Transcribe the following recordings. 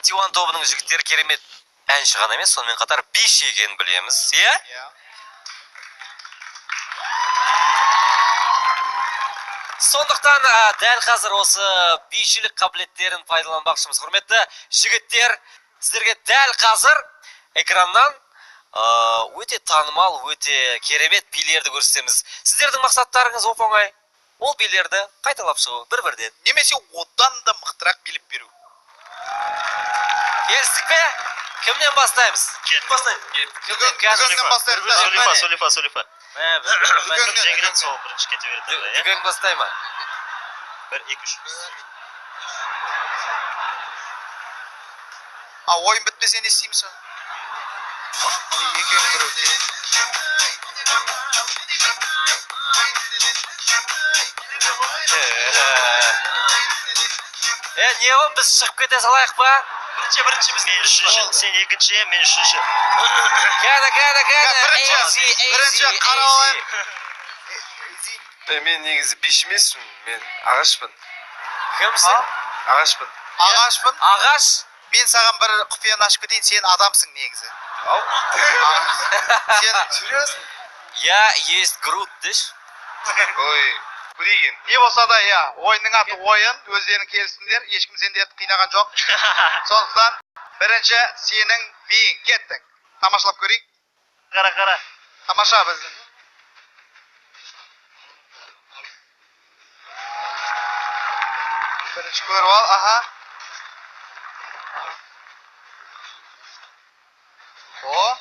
91 тобының жігіттері керемет әнші ғана емес, сонымен қатар биші екенін білеміз, иә? Сондықтан дәл қазір осы бишілік қабілеттерін пайдаланбақшымыз. Құрметті жігіттер, сіздерге дәл қазір экраннан өте танымал, өте керемет билерді көрсетеміз. Сіздердің мақсаттарыңыз оп-оңай. Ол билерді қайталап шығу бір-бірден. Немесе одан да мықтырақ билеп беру. Келістік пе? Кімнен бастаймыз? Кет бастайды. Дүгеннен бастаймыз. Солифа. Жеңілет сол бірінші кете береді. Дүген бастай ма? 1, 2, 3. Ойын бітпесе не істейміз? Екеуінің бірі өткен. Не ол, біз шығып кете салайық па? Бірінші біз сен екінші, мен үшінші. Кәді. Бірінші қара алайын. Мен негізі биш емеспін, мен ағашпын. Кімсің? Ағашпын. Ағашпын. Ағаш? Мен саған бір құпияны ашып кетейін, сен адамсың негізі. Ау? Сен Серьезно? Я есть Грут деш? Ой, көреген. не болса да, ойынның аты ойын, өздерің келісіңдер, ешкім сендерді қинаған жоқ. Сондықтан бірінші сенің биің, кеттік. Тамашалап көрейік. Қара. Тамаша біздің. Бірінші көріп ал, аха. О.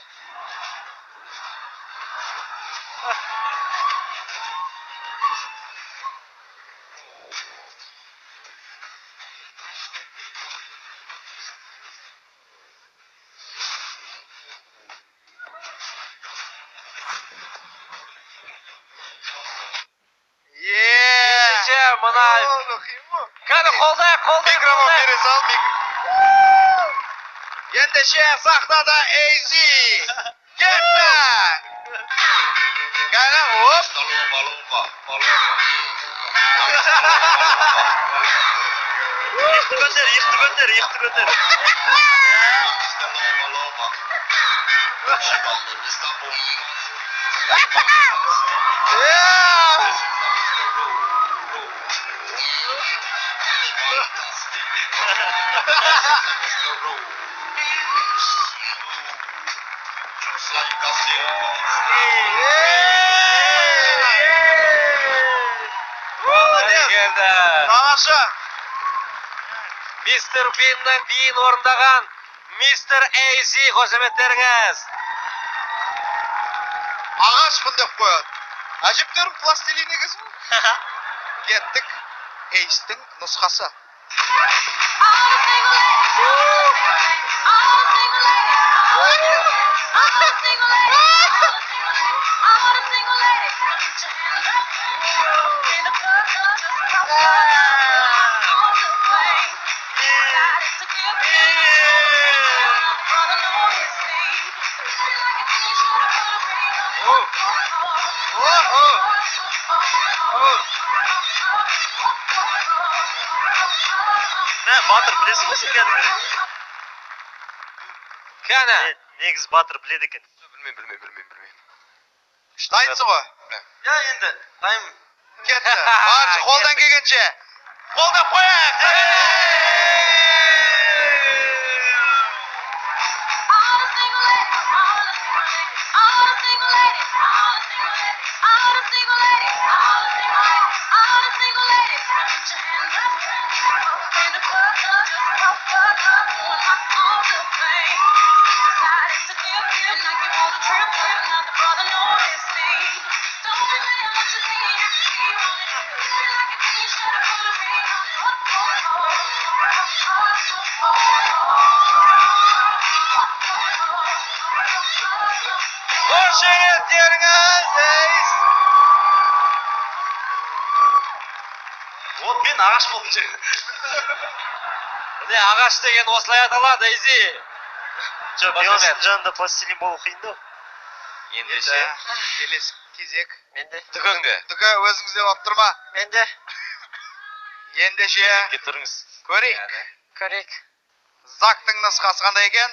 Мына кәді қолдайық. Микрофон бере сал. Ендеше сахнада Эйзи. Кетті. Кәді, оп. Иқты көндер. Тамаша. Мистер Биннің биін орындаған Мистер Эйзи, қошеметтеріңіз. Ағашпын деп қояды. Әжептерім пластилин егізім. Кеттік. Эйстің нұсқасы. Батыр білесің бе сен кәдімгі? Кәні? Негіз Батыр біледі екен. Білмеймін. Дайынсың ғой? Енді, дайым. Кетті. Баршы қолдан келгенше. Қолдан қояйық. Вот мен ағаш болдым же. Міне ағаш деген осылай аталады, Эйзи. Жоқ, белостың жанында пластилин болу қиын да. Ендеше. Келесі кезек. Менде. Дүкенге. Дүке өзіңізде болып тұрма. Менде. Ендеше. Тұрыңыз. Көрейік. Көрейік. Зактың нұсқасы қандай екен?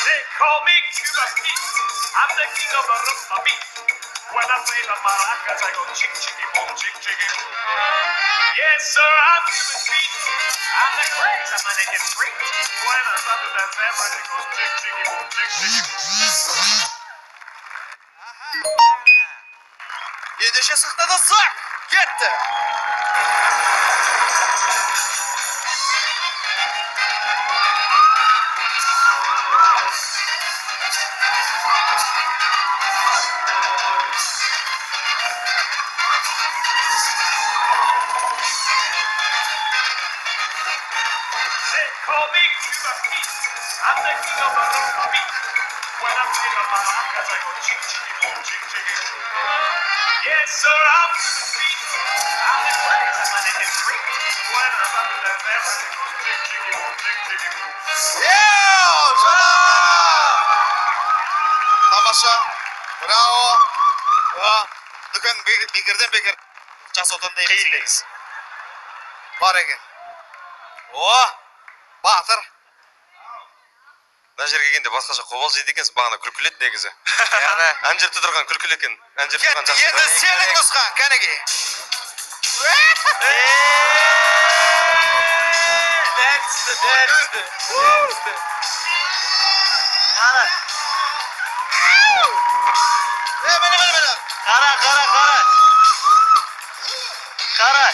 They call me Cuba Pete. I'm the king of the rumba beat. When I play the maracas, I go chick chicky boom, chick chicky boom. Yes, sir, I'm Cuba Pete. I'm the craze, I'm an Indian freak. When I start to dance, everything goes chick chicky boom, chick chicky boom. Ендеше сақтады зак! Кетті! They call me Cuba Pete. I'm the king of the rumba beat. When I play the maracas, I go chick chicky boom, chick chicky boom. Yes, sir, I'm Cuba Pete. I'm the craze, I'm an Indian freak. When I start to dance, everything goes chick chicky boom, chick chicky boom. Тамаша, браво. Дүкен бекерден бекер жас отандай емес. Бар екен. Батыр. Мына жерге келгенде басқаша қобалжиды екенсің, бағана күлкіледі негізі. Ана жерде тұрған күлкілі екен. Ана жерде тұрған жақсы. Енді сенің нұсқан, кәнеге. Міне. Қара.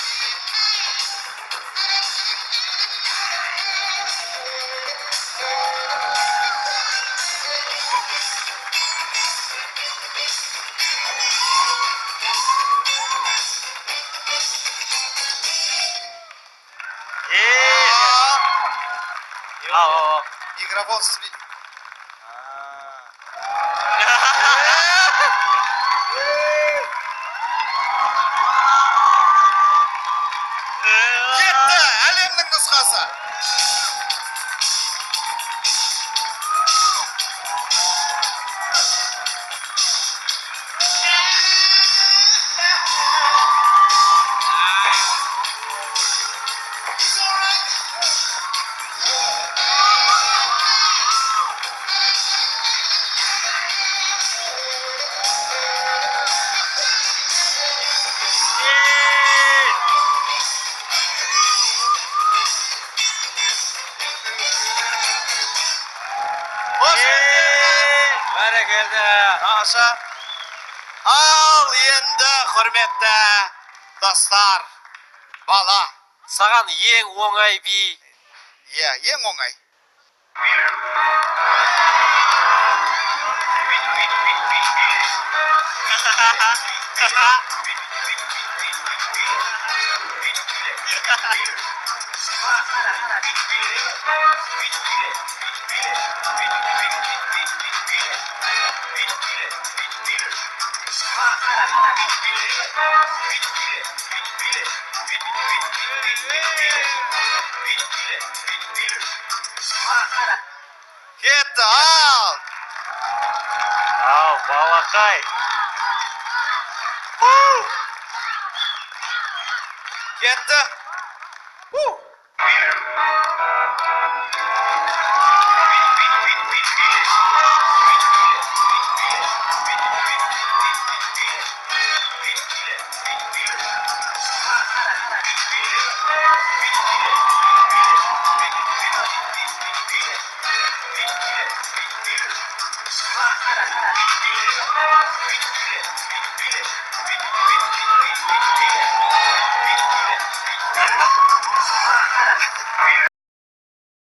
Микрофонсыз бейді. Кетті, әлемнің нұсқасы. Бәрекелді. Тамаша. Ал енді құрметті достар, бала. Саған ең оңай би. Ең оңай. Кетті, ал. Ау, балақай. Кетті.